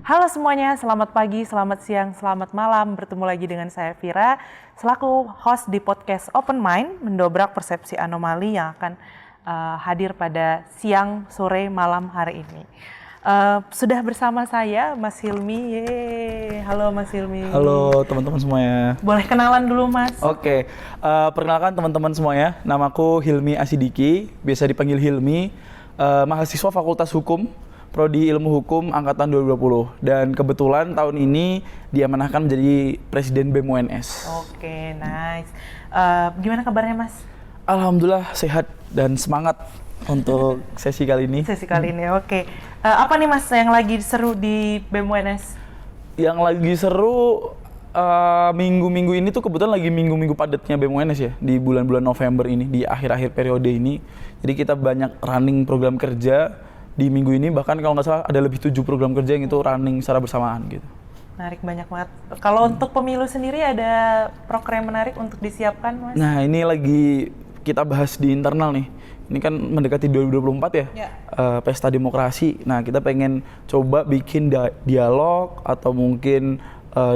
Halo semuanya, selamat pagi, selamat siang, selamat malam. Bertemu lagi dengan saya Vira, selaku host di podcast Open Mind, mendobrak persepsi anomali yang akan hadir pada siang, sore, malam hari ini. Sudah bersama saya Mas Hilmi. Yeay. Halo Mas Hilmi. Halo teman-teman semuanya. Boleh kenalan dulu Mas? Oke, perkenalkan teman-teman semuanya. Namaku Hilmi Asidiki, biasa dipanggil Hilmi. Mahasiswa Fakultas Hukum, Prodi Ilmu Hukum Angkatan 2020. Dan kebetulan tahun ini diamanahkan menjadi Presiden BEM UNS. Oke, nice. Gimana kabarnya Mas? Alhamdulillah sehat dan semangat untuk sesi kali ini. Oke. Apa nih Mas yang lagi seru di BEM UNS? Yang lagi seru minggu-minggu ini tuh kebetulan lagi minggu-minggu padatnya BEM UNS ya, di bulan-bulan November ini, di akhir-akhir periode ini. Jadi kita banyak running program kerja di minggu ini, bahkan kalau nggak salah ada lebih 7 program kerja yang itu running secara bersamaan gitu. Menarik banyak banget. Kalau untuk pemilu sendiri ada program menarik untuk disiapkan Mas? Nah ini lagi kita bahas di internal nih. Ini kan mendekati 2024 ya, pesta demokrasi. Nah kita pengen coba bikin dialog atau mungkin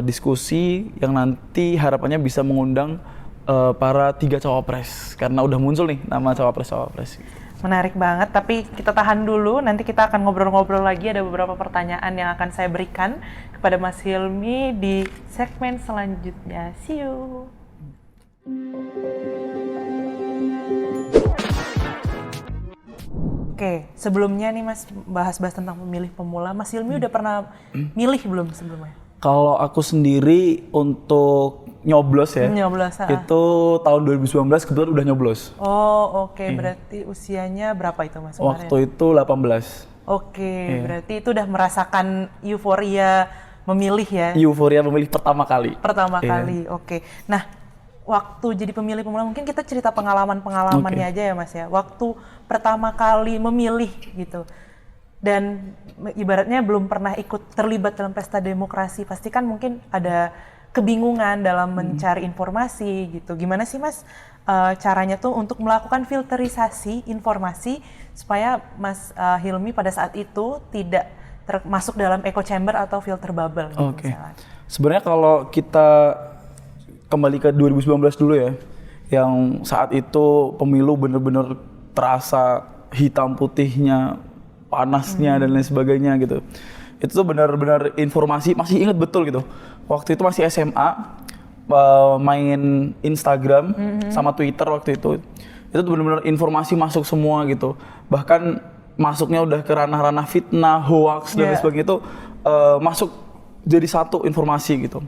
diskusi yang nanti harapannya bisa mengundang para 3 cawapres. Karena udah muncul nih nama cawapres-cawapres. Menarik banget, tapi kita tahan dulu, nanti kita akan ngobrol-ngobrol lagi, ada beberapa pertanyaan yang akan saya berikan kepada Mas Hilmi di segmen selanjutnya. See you! Oke, sebelumnya nih Mas, bahas-bahas tentang pemilih pemula, Mas Hilmi udah pernah milih belum sebelumnya? Kalau aku sendiri untuk nyoblos ya, itu tahun 2019 kebetulan udah nyoblos. Oh oke. Berarti usianya berapa itu Mas? Waktu itu 18. Oke, berarti itu udah merasakan euforia memilih ya? Euforia memilih pertama kali. Pertama kali, oke. Nah, waktu jadi pemilih pemula, mungkin kita cerita pengalaman-pengalamannya aja ya Mas ya. Waktu pertama kali memilih gitu, dan ibaratnya belum pernah ikut terlibat dalam pesta demokrasi, pasti kan mungkin ada kebingungan dalam mencari informasi gitu. Gimana sih Mas caranya tuh untuk melakukan filterisasi informasi supaya Mas Hilmi pada saat itu tidak termasuk dalam echo chamber atau filter bubble gitu? Oke. Sebenarnya kalau kita kembali ke 2019 dulu ya, yang saat itu pemilu bener-bener terasa hitam putihnya, panasnya dan lain sebagainya gitu. Itu tuh benar-benar informasi, masih ingat betul gitu. Waktu itu masih SMA, main Instagram sama Twitter waktu itu. Itu tuh benar-benar informasi masuk semua gitu. Bahkan masuknya udah ke ranah-ranah fitnah, hoax dan lain sebagainya itu masuk jadi satu informasi gitu.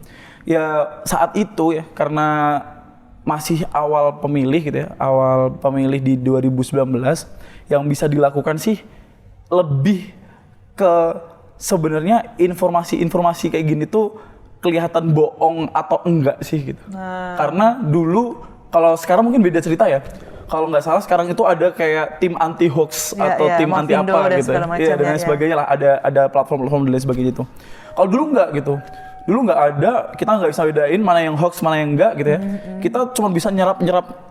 Ya saat itu ya, karena masih awal pemilih gitu ya, awal pemilih di 2019, yang bisa dilakukan sih lebih ke sebenarnya informasi-informasi kayak gini tuh kelihatan bohong atau enggak sih gitu. Karena dulu, kalau sekarang mungkin beda cerita ya. Kalau nggak salah sekarang itu ada kayak tim anti hoax atau tim anti apa gitu ya. Iya, dan lain sebagainya lah, ada platform-platform dan lain sebagainya itu. Kalau dulu nggak gitu. Dulu nggak ada, kita nggak bisa bedain mana yang hoax, mana yang enggak gitu ya. Kita cuma bisa nyerap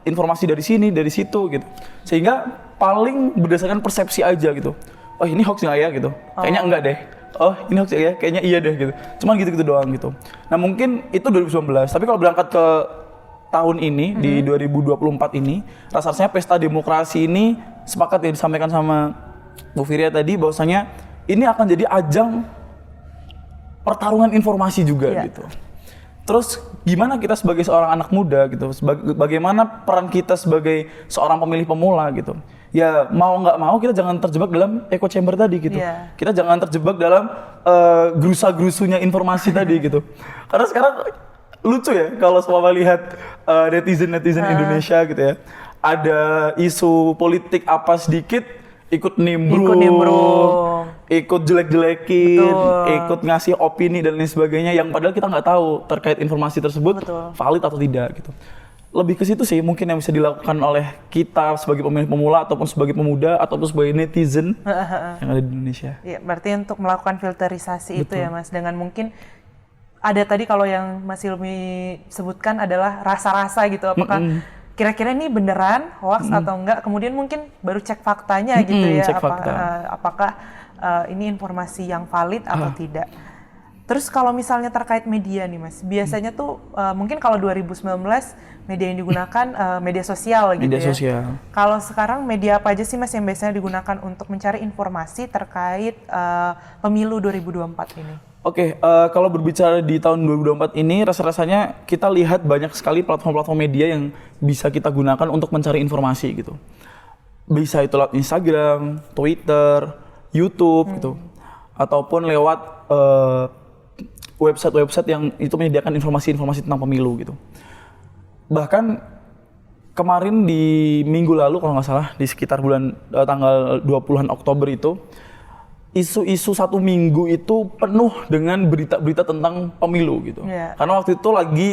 informasi dari sini, dari situ gitu. Sehingga paling berdasarkan persepsi aja gitu. Oh ini hoax nggak ya gitu? Kayaknya enggak deh. Oh ini hoax ya? Kayaknya iya deh gitu. Cuman gitu-gitu doang gitu. Nah mungkin itu 2019, tapi kalau berangkat ke tahun ini, di 2024 ini, rasanya pesta demokrasi ini sepakat ya disampaikan sama Bu Firia tadi, bahwasanya ini akan jadi ajang pertarungan informasi juga gitu. Terus gimana kita sebagai seorang anak muda gitu, bagaimana peran kita sebagai seorang pemilih pemula gitu. Ya mau nggak mau kita jangan terjebak dalam echo chamber tadi gitu. Kita jangan terjebak dalam gerusa-gerusunya informasi tadi gitu. Karena sekarang lucu ya kalau semua lihat netizen Indonesia gitu ya. Ada isu politik apa sedikit ikut nimbrung, ikut jelek-jelekin, ikut ngasih opini dan lain sebagainya yang padahal kita nggak tahu terkait informasi tersebut valid atau tidak gitu. Lebih ke situ sih mungkin yang bisa dilakukan oleh kita sebagai pemilih pemula ataupun sebagai pemuda ataupun sebagai netizen yang ada di Indonesia. Iya, berarti untuk melakukan filterisasi itu ya Mas, dengan mungkin ada tadi kalau yang Mas Hilmi sebutkan adalah rasa-rasa gitu, apakah kira-kira ini beneran hoax atau enggak, kemudian mungkin baru cek faktanya gitu ya, cek fakta. Apakah ini informasi yang valid atau tidak. Terus kalau misalnya terkait media nih Mas, biasanya tuh mungkin kalau 2019 media yang digunakan media sosial gitu Media ya. sosial. Kalau sekarang media apa aja sih Mas yang biasanya digunakan untuk mencari informasi terkait pemilu 2024 ini? Oke, kalau berbicara di tahun 2024 ini, rasa-rasanya kita lihat banyak sekali platform-platform media yang bisa kita gunakan untuk mencari informasi gitu. Bisa itu lewat Instagram, Twitter, YouTube gitu, ataupun lewat website-website yang itu menyediakan informasi-informasi tentang pemilu gitu. Bahkan kemarin di minggu lalu kalau nggak salah di sekitar bulan tanggal 20-an Oktober itu, isu-isu satu minggu itu penuh dengan berita-berita tentang pemilu gitu. Yeah. Karena waktu itu lagi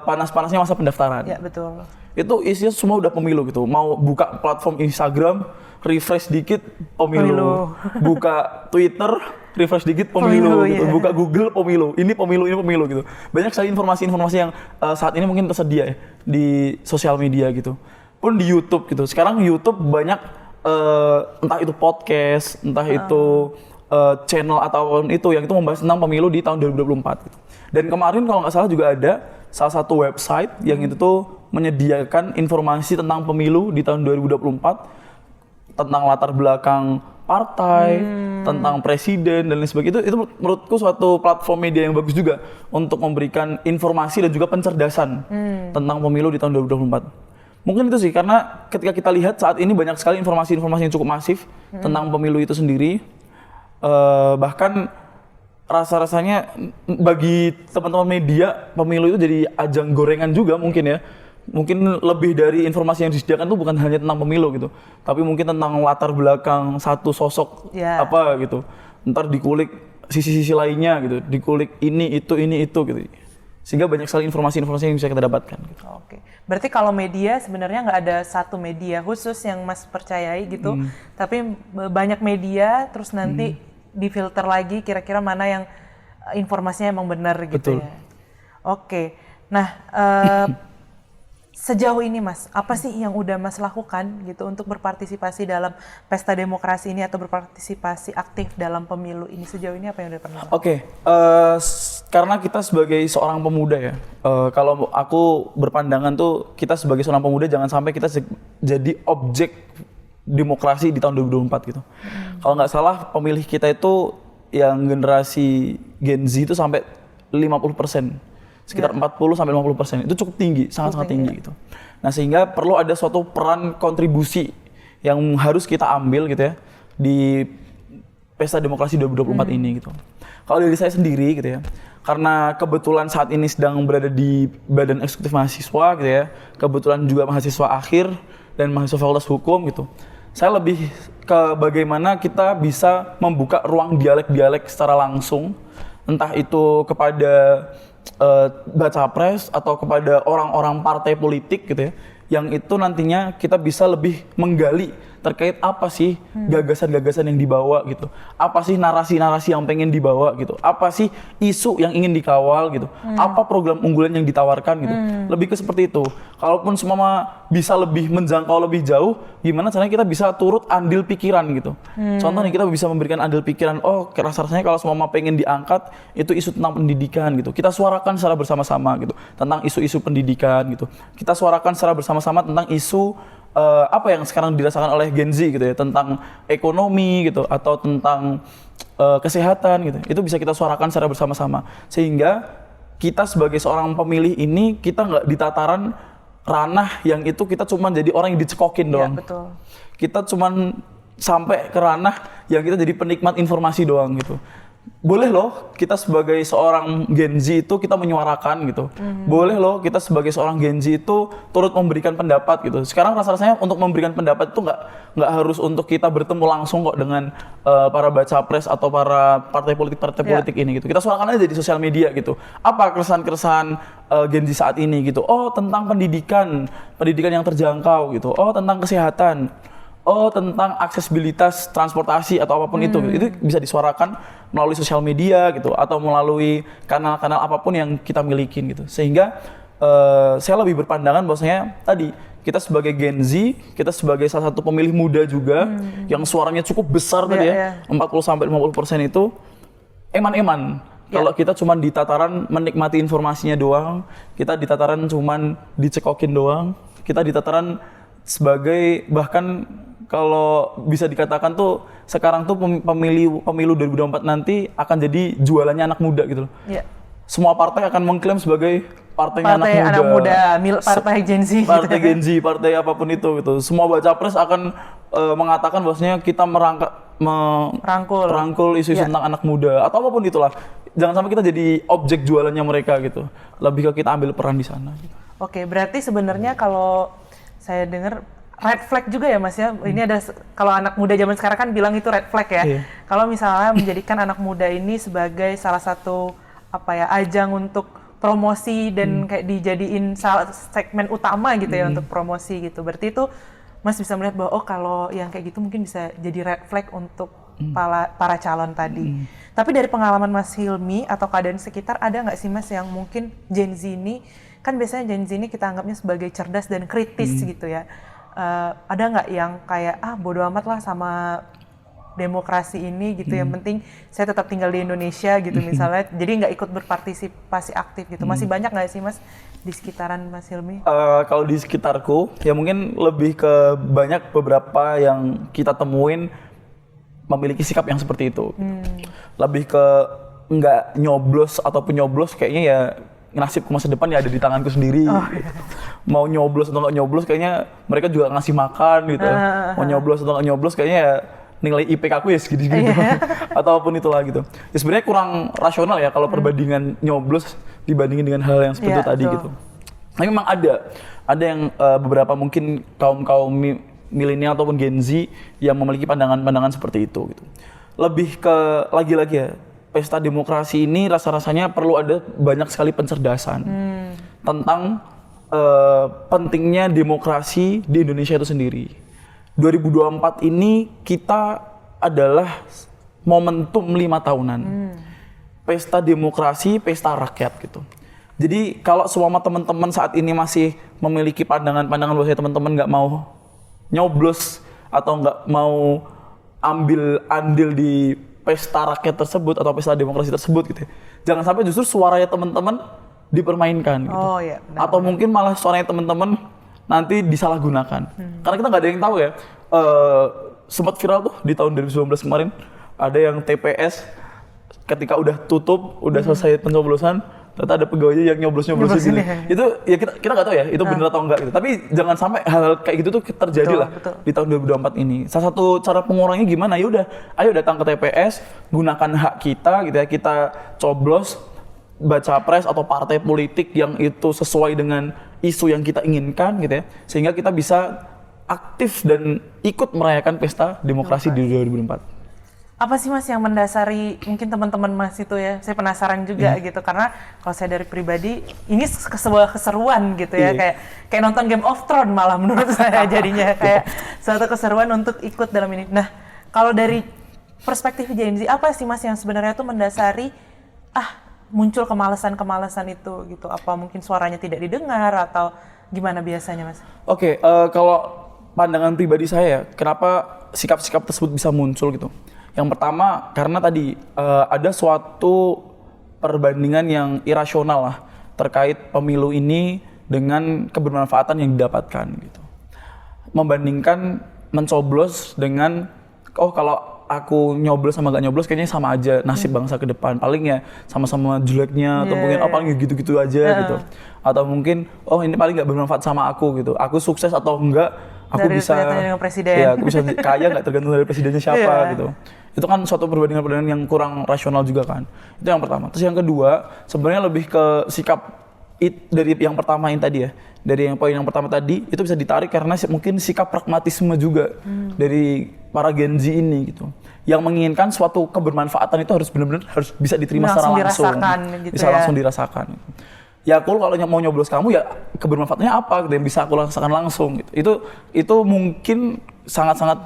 panas-panasnya masa pendaftaran. Ya betul. Itu isinya semua udah pemilu gitu. Mau buka platform Instagram, refresh dikit pemilu. Buka Twitter, refresh dikit pemilu gitu. Iya. Buka Google pemilu. Ini pemilu gitu. Banyak sekali informasi-informasi yang saat ini mungkin tersedia ya di sosial media gitu. Pun di YouTube gitu. Sekarang YouTube banyak entah itu podcast, entah itu channel ataupun itu yang itu membahas tentang pemilu di tahun 2024 gitu. Dan kemarin kalau nggak salah juga ada salah satu website yang itu tuh menyediakan informasi tentang pemilu di tahun 2024, tentang latar belakang partai, tentang presiden dan lain sebagainya. Itu menurutku suatu platform media yang bagus juga untuk memberikan informasi dan juga pencerdasan tentang pemilu di tahun 2024. Mungkin itu sih, karena ketika kita lihat saat ini banyak sekali informasi-informasi yang cukup masif tentang pemilu itu sendiri. Bahkan rasa-rasanya bagi teman-teman media, pemilu itu jadi ajang gorengan juga mungkin ya. Mungkin lebih dari informasi yang disediakan itu bukan hanya tentang pemilu gitu, tapi mungkin tentang latar belakang satu sosok apa gitu. Ntar dikulik sisi-sisi lainnya gitu, dikulik ini itu gitu. Sehingga banyak sekali informasi-informasi yang bisa kita dapatkan. Gitu. Oke, berarti kalau media sebenarnya nggak ada satu media khusus yang Mas percayai gitu, tapi banyak media, terus nanti difilter lagi kira-kira mana yang informasinya emang benar gitu. Betul. Ya. Oke, nah sejauh ini Mas, apa sih yang udah Mas lakukan gitu untuk berpartisipasi dalam pesta demokrasi ini atau berpartisipasi aktif dalam pemilu ini? Sejauh ini apa yang udah pernah? Oke, karena kita sebagai seorang pemuda ya, kalau aku berpandangan tuh kita sebagai seorang pemuda jangan sampai kita jadi objek demokrasi di tahun 2024 gitu. Kalau nggak salah pemilih kita itu yang generasi Gen Z itu sampai 50%. Sekitar 40-50%, itu cukup tinggi, sangat-sangat tinggi gitu. Nah sehingga perlu ada suatu peran kontribusi yang harus kita ambil gitu ya di pesta demokrasi 2024 ini gitu. Kalau dari saya sendiri gitu ya, karena kebetulan saat ini sedang berada di Badan Eksekutif Mahasiswa gitu ya, kebetulan juga mahasiswa akhir dan mahasiswa Fakultas Hukum gitu. Saya lebih ke bagaimana kita bisa membuka ruang dialek-dialek secara langsung, entah itu kepada baca pres atau kepada orang-orang partai politik gitu ya, yang itu nantinya kita bisa lebih menggali terkait apa sih gagasan-gagasan yang dibawa gitu, apa sih narasi-narasi yang pengen dibawa gitu, apa sih isu yang ingin dikawal gitu, apa program unggulan yang ditawarkan gitu, lebih ke seperti itu. Kalaupun semua bisa lebih menjangkau lebih jauh, gimana caranya kita bisa turut andil pikiran gitu. Contohnya kita bisa memberikan andil pikiran, oh rasa-rasanya kalau semua pengen diangkat itu isu tentang pendidikan gitu, kita suarakan secara bersama-sama gitu tentang isu-isu pendidikan gitu, kita suarakan secara bersama-sama tentang isu apa yang sekarang dirasakan oleh Gen Z gitu ya, tentang ekonomi gitu atau tentang kesehatan gitu, itu bisa kita suarakan secara bersama-sama sehingga kita sebagai seorang pemilih ini kita nggak di tataran ranah yang itu kita cuma jadi orang yang dicekokin doang. Ya, betul. Kita cuma sampai ke ranah yang kita jadi penikmat informasi doang gitu. Boleh loh kita sebagai seorang Gen Z itu kita menyuarakan gitu. Boleh loh kita sebagai seorang Gen Z itu turut memberikan pendapat gitu. Sekarang rasa-rasanya untuk memberikan pendapat itu nggak harus untuk kita bertemu langsung kok dengan para baca pres atau para partai politik ini gitu. Kita suarakan aja di sosial media gitu. Apa keresahan-keresahan Gen Z saat ini gitu. Oh tentang pendidikan yang terjangkau gitu. Oh tentang kesehatan. Oh tentang aksesibilitas transportasi atau apapun itu bisa disuarakan melalui sosial media gitu atau melalui kanal-kanal apapun yang kita milikin gitu. Sehingga saya lebih berpandangan bahwasanya tadi kita sebagai Gen Z, kita sebagai salah satu pemilih muda juga yang suaranya cukup besar tadi ya, 40-50% itu eman-eman Kalau kita cuman di tataran menikmati informasinya doang, kita di tataran cuman dicekokin doang, kita di tataran sebagai bahkan kalau bisa dikatakan tuh sekarang tuh pemilu 2024 nanti akan jadi jualannya anak muda gitu loh. Iya. Semua partai akan mengklaim sebagai partainya Partai anak muda, partai Gen Z. partai gitu. Gen Z, partai apapun itu gitu. Semua baca pres akan mengatakan bahwasanya kita merangkul isu-isu tentang anak muda atau apapun itulah. Jangan sampai kita jadi objek jualannya mereka gitu. Lebih ke kita ambil peran di sana. Gitu. Oke, berarti sebenarnya kalau saya dengar red flag juga ya Mas ya. Ini ada kalau anak muda zaman sekarang kan bilang itu red flag ya. Iya. Kalau misalnya menjadikan anak muda ini sebagai salah satu ajang untuk promosi dan kayak dijadiin segmen utama gitu ya untuk promosi gitu. Berarti itu Mas bisa melihat bahwa kalau yang kayak gitu mungkin bisa jadi red flag untuk para calon tadi. Tapi dari pengalaman Mas Hilmi atau keadaan sekitar ada nggak sih Mas yang mungkin Gen Z ini, kan biasanya Gen Z ini kita anggapnya sebagai cerdas dan kritis gitu ya. Ada nggak yang kayak bodo amat lah sama demokrasi ini gitu, yang penting saya tetap tinggal di Indonesia gitu misalnya, jadi nggak ikut berpartisipasi aktif gitu. Masih banyak nggak sih Mas di sekitaran Mas Hilmi? Kalau di sekitarku ya mungkin lebih ke banyak beberapa yang kita temuin memiliki sikap yang seperti itu. Lebih ke nggak nyoblos ataupun nyoblos kayaknya ya nasibku masa depan ya ada di tanganku sendiri. Gitu. Mau nyoblos atau nggak nyoblos kayaknya mereka juga ngasih makan gitu. Mau nyoblos atau nggak nyoblos kayaknya ya nilai IPK aku ya segitu-segitu ataupun itulah gitu. Ya sebenarnya kurang rasional ya kalau perbandingan nyoblos dibandingin dengan hal yang seperti itu tadi gitu. Tapi memang ada yang beberapa mungkin kaum milenial ataupun Gen Z yang memiliki pandangan-pandangan seperti itu gitu. Lebih ke lagi-lagi ya, pesta demokrasi ini rasa-rasanya perlu ada banyak sekali pencerdasan tentang pentingnya demokrasi di Indonesia itu sendiri. 2024 ini kita adalah momentum 5 tahunan. Pesta demokrasi, pesta rakyat gitu. Jadi kalau semua teman-teman saat ini masih memiliki pandangan-pandangan bahwa teman-teman nggak mau nyoblos atau nggak mau ambil andil di pesta rakyat tersebut atau pesta demokrasi tersebut gitu ya. Jangan sampai justru suaranya teman-teman dipermainkan gitu. Iya, atau mungkin malah suaranya teman-teman nanti disalahgunakan. Karena kita nggak ada yang tahu ya. Sempat viral tuh di tahun 2019 kemarin ada yang TPS ketika udah tutup, udah selesai pencoblosan, ternyata ada pegawainya yang nyoblos-nyoblos gitu. Itu ya kita nggak tahu ya itu benar atau enggak gitu. Tapi jangan sampai hal kayak gitu tuh terjadi lah di tahun 2024 ini. Salah satu cara pengurangnya gimana? Ya udah, ayo datang ke TPS, gunakan hak kita gitu ya. Kita coblos baca pres atau partai politik yang itu sesuai dengan isu yang kita inginkan gitu ya. Sehingga kita bisa aktif dan ikut merayakan pesta demokrasi di 2024. Apa sih Mas yang mendasari mungkin teman-teman Mas itu ya? Saya penasaran juga gitu, karena kalau saya dari pribadi ini sebuah keseruan gitu ya, kayak nonton Game of Thrones malah menurut saya jadinya kayak suatu keseruan untuk ikut dalam ini. Nah, kalau dari perspektif Gen Z, apa sih Mas yang sebenarnya tuh mendasari muncul kemalasan itu gitu? Apa mungkin suaranya tidak didengar atau gimana biasanya Mas? Oke, kalau pandangan pribadi saya, kenapa sikap-sikap tersebut bisa muncul gitu? Yang pertama, karena tadi ada suatu perbandingan yang irasional lah terkait pemilu ini dengan kebermanfaatan yang didapatkan gitu. Membandingkan mencoblos dengan, kalau aku nyoblos sama gak nyoblos kayaknya sama aja nasib bangsa ke depan. Paling ya sama-sama jeleknya atau mungkin paling gitu-gitu aja gitu. Atau mungkin ini paling gak bermanfaat sama aku gitu. Aku sukses atau enggak, aku dari bisa presiden. Ya, aku bisa kaya nggak tergantung dari presidennya siapa gitu. Itu kan suatu perbandingan yang kurang rasional juga kan. Itu yang pertama. Terus yang kedua, sebenarnya lebih ke sikap dari yang pertama yang tadi ya. Dari yang poin yang pertama tadi itu bisa ditarik karena mungkin sikap pragmatisme juga dari para Gen Z ini gitu. Yang menginginkan suatu kebermanfaatan itu harus benar-benar harus bisa diterima secara langsung. Gitu bisa langsung dirasakan. Ya aku kalau mau nyoblos kamu ya kebermanfaatannya apa gitu yang bisa aku rasakan langsung gitu. Itu mungkin sangat-sangat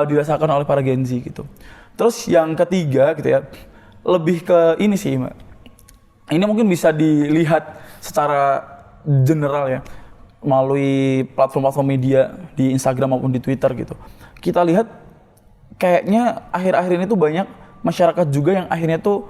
dirasakan oleh para Gen Z gitu. Terus yang ketiga gitu ya, lebih ke ini sih Mbak. Ini mungkin bisa dilihat secara general ya melalui platform-platform media di Instagram maupun di Twitter gitu. Kita lihat kayaknya akhir-akhir ini tuh banyak masyarakat juga yang akhirnya tuh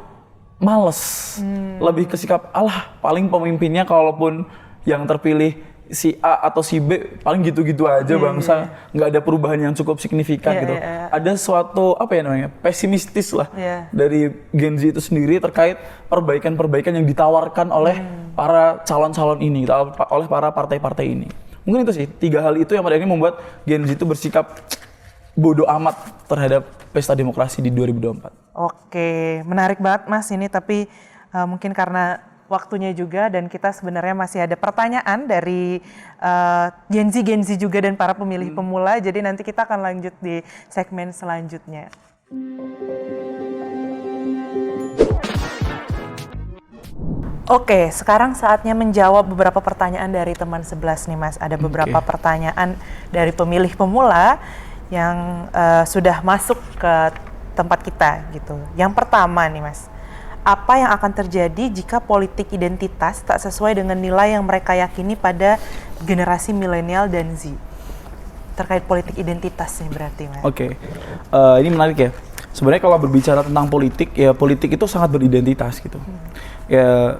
males. Lebih ke sikap, alah paling pemimpinnya kalaupun yang terpilih si A atau si B paling gitu-gitu aja bangsa, nggak ada perubahan yang cukup signifikan gitu. Ada suatu apa ya namanya, pesimistis lah dari Gen Z itu sendiri terkait perbaikan-perbaikan yang ditawarkan oleh para calon-calon ini, oleh para partai-partai ini. Mungkin itu sih, 3 hal itu yang pada akhirnya membuat Gen Z itu bersikap bodoh amat terhadap pesta demokrasi di 2024. Oke, menarik banget Mas ini, tapi mungkin karena waktunya juga dan kita sebenarnya masih ada pertanyaan dari Gen Z juga dan para pemilih pemula, jadi nanti kita akan lanjut di segmen selanjutnya. Oke, sekarang saatnya menjawab beberapa pertanyaan dari teman 11 nih Mas. Ada beberapa pertanyaan dari pemilih pemula yang sudah masuk ke tempat kita gitu. Yang pertama nih Mas, apa yang akan terjadi jika politik identitas tak sesuai dengan nilai yang mereka yakini pada generasi milenial dan Z? Terkait politik identitas nih berarti Mas. Oke, ini menarik ya. Sebenarnya kalau berbicara tentang politik, ya politik itu sangat beridentitas gitu. Ya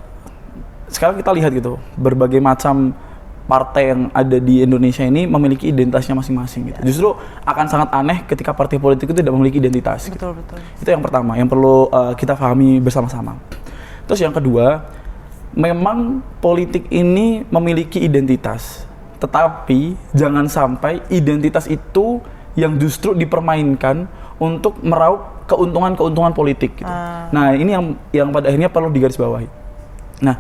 sekarang kita lihat gitu, berbagai macam partai yang ada di Indonesia ini memiliki identitasnya masing-masing gitu. Justru akan sangat aneh ketika partai politik itu tidak memiliki identitas. Betul. Itu yang pertama, yang perlu kita pahami bersama-sama. Terus yang kedua, memang politik ini memiliki identitas, tetapi jangan sampai identitas itu yang justru dipermainkan untuk meraup keuntungan-keuntungan politik gitu. Nah, ini yang pada akhirnya perlu digarisbawahi. Nah,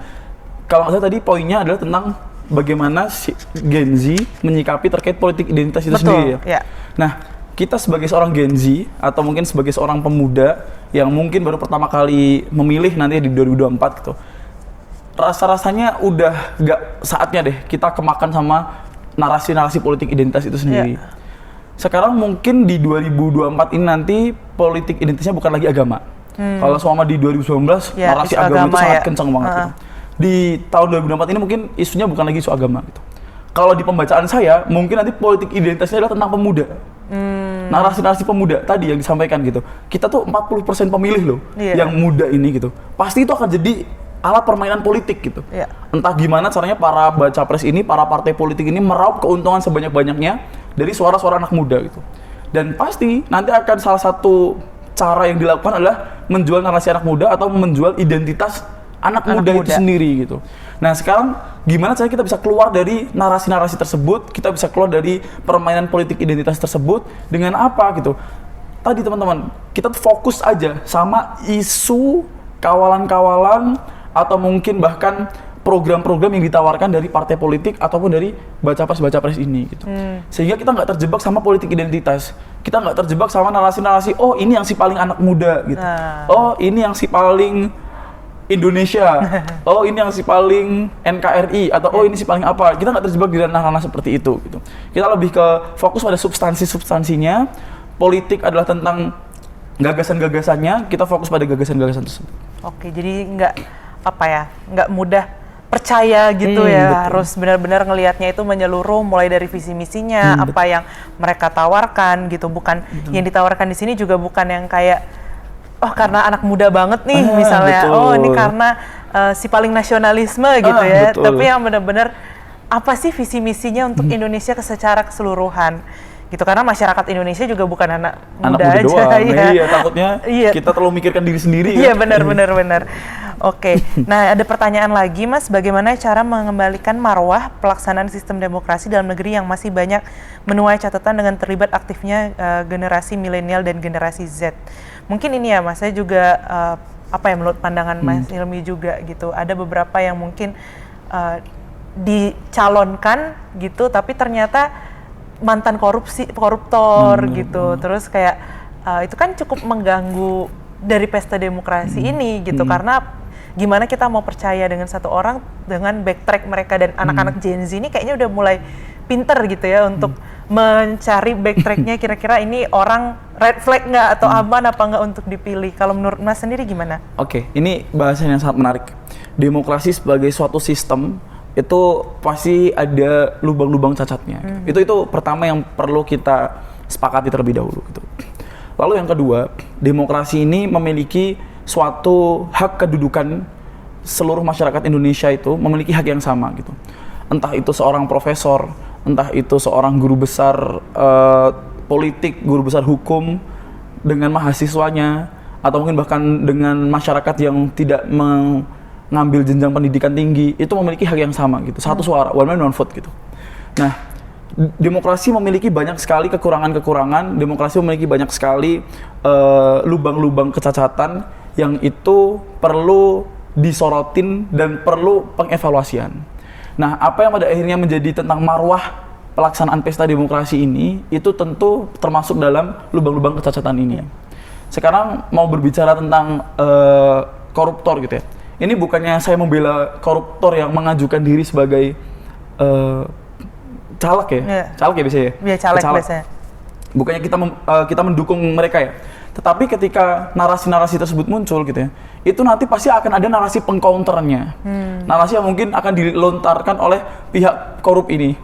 kalau saya tadi poinnya adalah tentang bagaimana si Gen Z menyikapi terkait politik identitas itu sendiri ya. Nah, kita sebagai seorang Gen Z atau mungkin sebagai seorang pemuda yang mungkin baru pertama kali memilih nanti di 2024 gitu, rasa-rasanya udah gak saatnya deh kita kemakan sama narasi-narasi politik identitas itu sendiri. Sekarang mungkin di 2024 ini nanti politik identitasnya bukan lagi agama. Kalau selama di 2019 narasi agama itu sangat kencang banget gitu. Di tahun 2024 ini mungkin isunya bukan lagi isu agama gitu. Kalau di pembacaan saya, mungkin nanti politik identitasnya adalah tentang pemuda. Narasi-narasi pemuda tadi yang disampaikan gitu. Kita tuh 40% pemilih loh yang muda ini gitu. Pasti itu akan jadi alat permainan politik gitu. Entah gimana caranya para baca pres ini, para partai politik ini meraup keuntungan sebanyak-banyaknya dari suara-suara anak muda gitu. Dan pasti nanti akan salah satu cara yang dilakukan adalah menjual narasi anak muda atau menjual identitas anak muda itu sendiri gitu. Nah sekarang gimana caranya kita bisa keluar dari narasi-narasi tersebut, kita bisa keluar dari permainan politik identitas tersebut dengan apa gitu. Tadi teman-teman, kita fokus aja sama isu kawalan-kawalan atau mungkin bahkan program-program yang ditawarkan dari partai politik ataupun dari baca pres ini gitu. Sehingga kita nggak terjebak sama politik identitas. Kita nggak terjebak sama narasi-narasi, oh ini yang si paling anak muda gitu. Oh ini yang si paling Indonesia, oh ini yang si paling NKRI, atau oh ini si paling apa. Kita nggak terjebak di ranah-ranah seperti itu gitu. Kita lebih ke fokus pada substansinya. Politik adalah tentang gagasan-gagasannya, kita fokus pada gagasan-gagasan tersebut. Oke, jadi nggak mudah percaya gitu ya, betul. Harus benar-benar ngelihatnya itu menyeluruh, mulai dari visi misinya, apa yang mereka tawarkan gitu, bukan yang ditawarkan di sini juga bukan yang kayak oh karena anak muda banget nih misalnya, betul. Oh ini karena si paling nasionalisme gitu ya, betul. Tapi yang benar-benar apa sih visi misinya untuk Indonesia secara keseluruhan gitu, karena masyarakat Indonesia juga bukan anak muda aja doang. Iya, takutnya kita terlalu mikirkan diri sendiri. Iya kan? benar. Oke, nah ada pertanyaan lagi Mas, bagaimana cara mengembalikan marwah pelaksanaan sistem demokrasi dalam negeri yang masih banyak menuai catatan dengan terlibat aktifnya generasi milenial dan generasi Z? Mungkin ini ya Mas, saya juga menurut pandangan Mas Hilmi juga gitu, ada beberapa yang mungkin dicalonkan gitu, tapi ternyata mantan koruptor gitu, terus kayak itu kan cukup mengganggu dari pesta demokrasi ini gitu, karena gimana kita mau percaya dengan satu orang dengan backtrack mereka, dan anak-anak Gen Z ini kayaknya udah mulai pinter gitu ya untuk mencari backtracknya, kira-kira ini orang red flag nggak atau aman apa nggak untuk dipilih. Kalau menurut Mas sendiri gimana? Oke, ini bahasan yang sangat menarik. Demokrasi sebagai suatu sistem itu pasti ada lubang-lubang cacatnya. Itu pertama yang perlu kita sepakati terlebih dahulu gitu. Lalu yang kedua, demokrasi ini memiliki suatu hak kedudukan seluruh masyarakat Indonesia itu memiliki hak yang sama gitu. Entah itu seorang profesor, entah itu seorang guru besar politik, guru besar hukum dengan mahasiswanya, atau mungkin bahkan dengan masyarakat yang tidak mengambil jenjang pendidikan tinggi, itu memiliki hak yang sama gitu. Satu suara, one man one vote gitu. Nah, demokrasi memiliki banyak sekali kekurangan-kekurangan, demokrasi memiliki banyak sekali lubang-lubang kecacatan yang itu perlu disorotin dan perlu pengevaluasian. Nah, apa yang pada akhirnya menjadi tentang marwah pelaksanaan pesta demokrasi ini, itu tentu termasuk dalam lubang-lubang kecacatan ini. Sekarang mau berbicara tentang koruptor gitu ya. Ini bukannya saya membela koruptor yang mengajukan diri sebagai caleg ya? Caleg ya biasanya ya? Iya, caleg biasanya. Bukannya kita mendukung mereka ya. Tetapi ketika narasi-narasi tersebut muncul gitu ya, itu nanti pasti akan ada narasi pengcounternya. Narasi yang mungkin akan dilontarkan oleh pihak korup ini.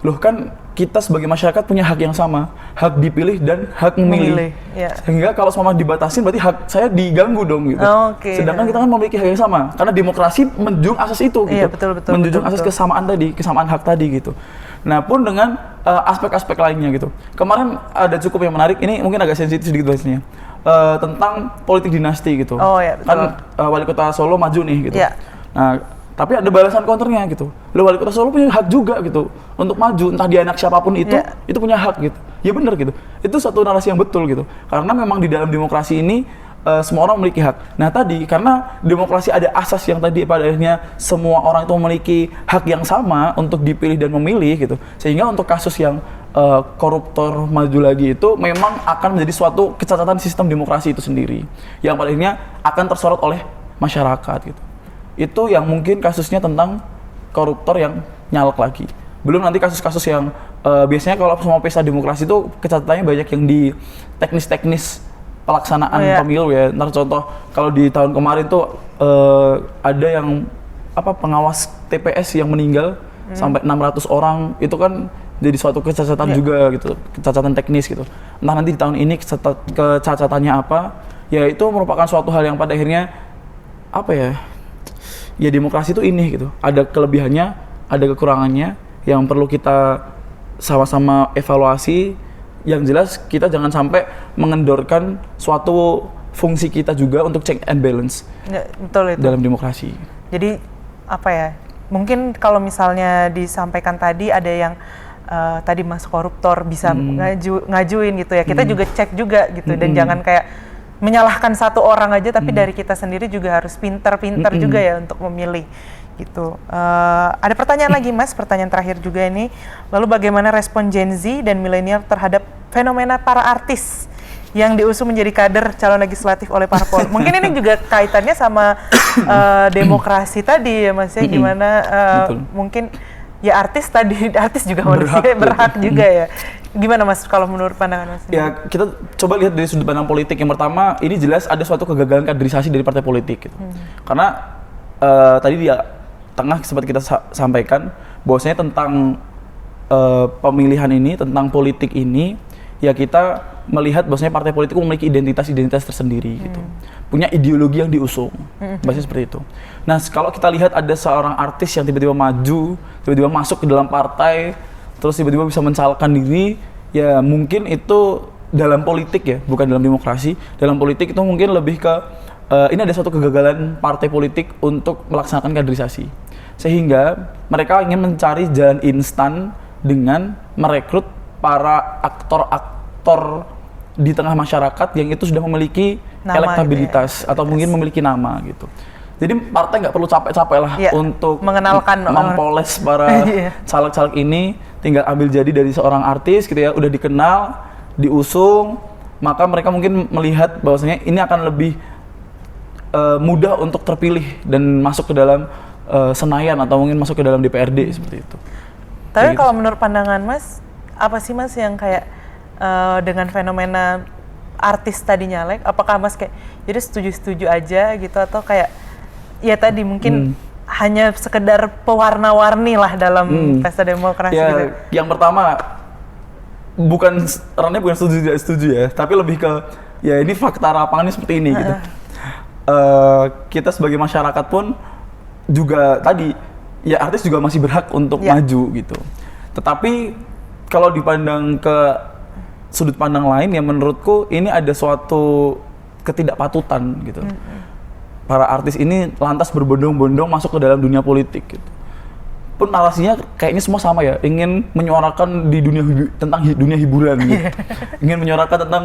Loh kan kita sebagai masyarakat punya hak yang sama, hak dipilih dan hak memilih. Ya. Sehingga kalau semua dibatasin berarti hak saya diganggu dong gitu. Sedangkan kita kan memiliki hak yang sama, karena demokrasi menjunjung asas itu gitu. Iya, betul, menjunjung asas kesamaan tadi, kesamaan hak tadi gitu. Nah pun dengan aspek-aspek lainnya gitu. Kemarin ada cukup yang menarik, ini mungkin agak sensitif sedikit bahasnya, tentang politik dinasti gitu. Oh ya, betul. Kan wali kota Solo maju nih gitu. Ya. Nah, tapi ada balasan counternya gitu. Loh, wali kota Solo punya hak juga gitu untuk maju, entah dia anak siapapun itu punya hak gitu. Ya benar gitu. Itu satu narasi yang betul gitu. Karena memang di dalam demokrasi ini semua orang memiliki hak. Nah tadi karena demokrasi ada asas yang tadi pada akhirnya semua orang itu memiliki hak yang sama untuk dipilih dan memilih gitu. Sehingga untuk kasus yang koruptor maju lagi itu memang akan menjadi suatu kecacatan sistem demokrasi itu sendiri yang pada akhirnya akan tersorot oleh masyarakat gitu. Itu yang mungkin kasusnya tentang koruptor yang nyalek lagi. Belum nanti kasus-kasus yang biasanya kalau semua pesta demokrasi itu kecatatannya banyak yang di teknis-teknis pelaksanaan pemilu ya. Ntar contoh kalau di tahun kemarin tuh ada yang pengawas TPS yang meninggal sampai 600 orang, itu kan jadi suatu kecacatan juga gitu, kecacatan teknis gitu. Entah nanti di tahun ini kecacatannya apa, ya itu merupakan suatu hal yang pada akhirnya ya demokrasi itu ini gitu. Ada kelebihannya, ada kekurangannya yang perlu kita sama-sama evaluasi. Yang jelas kita jangan sampai mengendorkan suatu fungsi kita juga untuk check and balance betul itu. Dalam demokrasi. Jadi mungkin kalau misalnya disampaikan tadi ada yang tadi mas koruptor bisa ngajuin gitu ya, kita juga cek juga gitu dan jangan kayak menyalahkan satu orang aja, tapi dari kita sendiri juga harus pintar-pintar juga ya untuk memilih gitu. Ada pertanyaan lagi mas, pertanyaan terakhir juga ini. Lalu bagaimana respon Gen Z dan milenial terhadap fenomena para artis yang diusung menjadi kader calon legislatif oleh parpol? Mungkin ini juga kaitannya sama demokrasi tadi ya mas ya, gimana mungkin ya artis juga manusia berhak juga ya. Gimana mas kalau menurut pandangan mas? Ya kita coba lihat dari sudut pandang politik. Yang pertama, ini jelas ada suatu kegagalan kaderisasi dari partai politik gitu. Karena tadi di tengah sempat kita sampaikan bahwasanya tentang pemilihan ini, tentang politik ini, ya kita melihat bahwasanya partai politik memiliki identitas tersendiri gitu. Punya ideologi yang diusung. Bahasanya seperti itu. Nah, kalau kita lihat ada seorang artis yang tiba-tiba maju, tiba-tiba masuk ke dalam partai, terus tiba-tiba bisa mencalonkan diri, ya mungkin itu dalam politik ya, bukan dalam demokrasi. Dalam politik itu mungkin lebih ke ini ada suatu kegagalan partai politik untuk melaksanakan kaderisasi. Sehingga mereka ingin mencari jalan instan dengan merekrut para aktor-aktor di tengah masyarakat yang itu sudah memiliki elektabilitas gitu ya, atau mungkin memiliki nama gitu. Jadi partai nggak perlu capek-capek lah untuk mengenalkan mempoles para caleg-caleg ini, tinggal ambil jadi dari seorang artis gitu ya, udah dikenal, diusung, maka mereka mungkin melihat bahwasanya ini akan lebih mudah untuk terpilih dan masuk ke dalam Senayan atau mungkin masuk ke dalam DPRD seperti itu. Tapi kalau menurut pandangan mas, apa sih mas yang kayak dengan fenomena artis tadi nyalek, apakah mas kayak jadi setuju-setuju aja gitu atau kayak ya tadi mungkin hanya sekedar pewarna-warni lah dalam pesta demokrasi ya, gitu? Yang pertama ranahnya bukan setuju tidak setuju ya, tapi lebih ke ya ini fakta lapangannya seperti ini gitu. kita sebagai masyarakat pun juga tadi ya artis juga masih berhak untuk maju gitu. Tetapi kalau dipandang ke sudut pandang lain ya menurutku ini ada suatu ketidakpatutan gitu. Para artis ini lantas berbondong-bondong masuk ke dalam dunia politik gitu. Pun narasinya kayaknya semua sama ya, ingin menyuarakan di tentang dunia hiburan gitu. Ingin menyuarakan tentang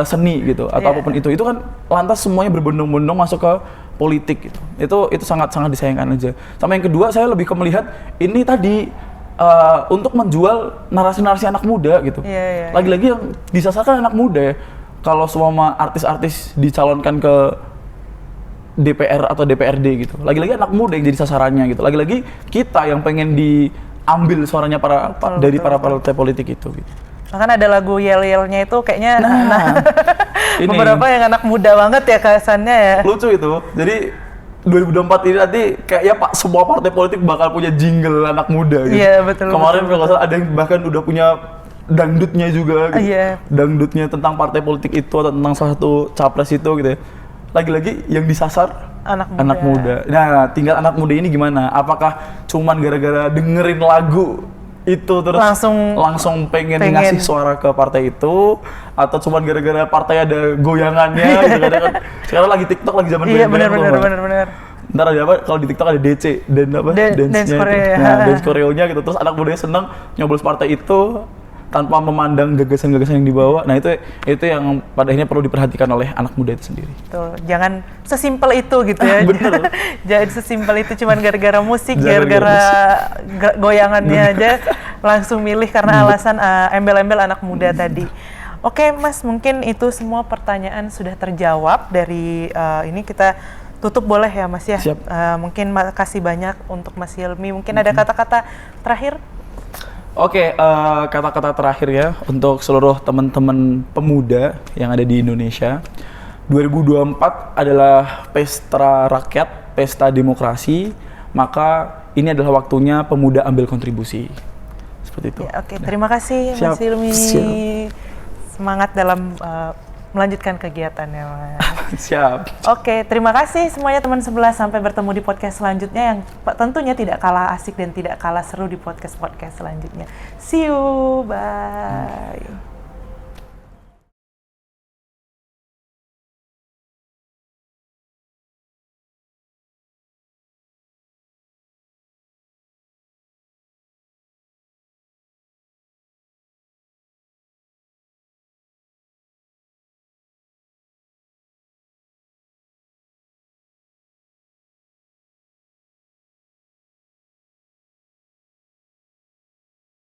seni gitu atau apapun itu kan lantas semuanya berbondong-bondong masuk ke politik gitu. Itu sangat-sangat disayangkan aja. Sama yang kedua saya lebih ke melihat ini tadi untuk menjual narasi-narasi anak muda gitu. Lagi-lagi yang disasarkan anak muda ya. Kalau semua artis-artis dicalonkan ke DPR atau DPRD gitu. Lagi-lagi anak muda yang jadi sasarannya gitu. Lagi-lagi kita yang pengen diambil suaranya para partai politik itu gitu. Bahkan ada lagu Yel-Yelnya itu kayaknya beberapa yang anak muda banget ya kesannya ya. Lucu itu. Jadi 2024 ini nanti kayaknya semua partai politik bakal punya jingle anak muda gitu. Iya, betul. Kemarin kalau salah ada yang bahkan udah punya dangdutnya juga gitu. Dangdutnya tentang partai politik itu atau tentang salah satu capres itu gitu ya. Lagi-lagi yang disasar anak muda. Nah, tinggal anak muda ini gimana? Apakah cuman gara-gara dengerin lagu itu terus langsung pengen ngasih suara ke partai itu, atau cuman gara-gara partai ada goyangannya gitu kan? Sekarang lagi TikTok lagi zaman Iya, benar. Ntar ada apa? Kalau di TikTok ada DC dan apa? Dance Korea. Nah, dance koreonya gitu. Terus anak mudanya seneng nyoblos partai itu tanpa memandang gagasan-gagasan yang dibawa. Nah itu yang pada akhirnya perlu diperhatikan oleh anak muda itu sendiri. Tuh, jangan sesimpel itu gitu ya. Bener. Jangan sesimpel itu cuman gara-gara musik, gara-gara goyangannya aja langsung milih karena alasan embel-embel anak muda tadi. Oke Mas, mungkin itu semua pertanyaan sudah terjawab dari ini kita tutup boleh ya Mas ya. Siap. Mungkin makasih banyak untuk Mas Hilmi. Mungkin ada kata-kata terakhir? Oke, kata-kata terakhir ya untuk seluruh teman-teman pemuda yang ada di Indonesia. 2024 adalah pesta rakyat, pesta demokrasi, maka ini adalah waktunya pemuda ambil kontribusi. Seperti itu. Ya, oke, terima kasih Mas Hilmi. Semangat dalam melanjutkan kegiatannya, Mas. Siap. Oke, terima kasih semuanya teman sebelah. Sampai bertemu di podcast selanjutnya yang tentunya tidak kalah asik dan tidak kalah seru di podcast selanjutnya. See you, bye.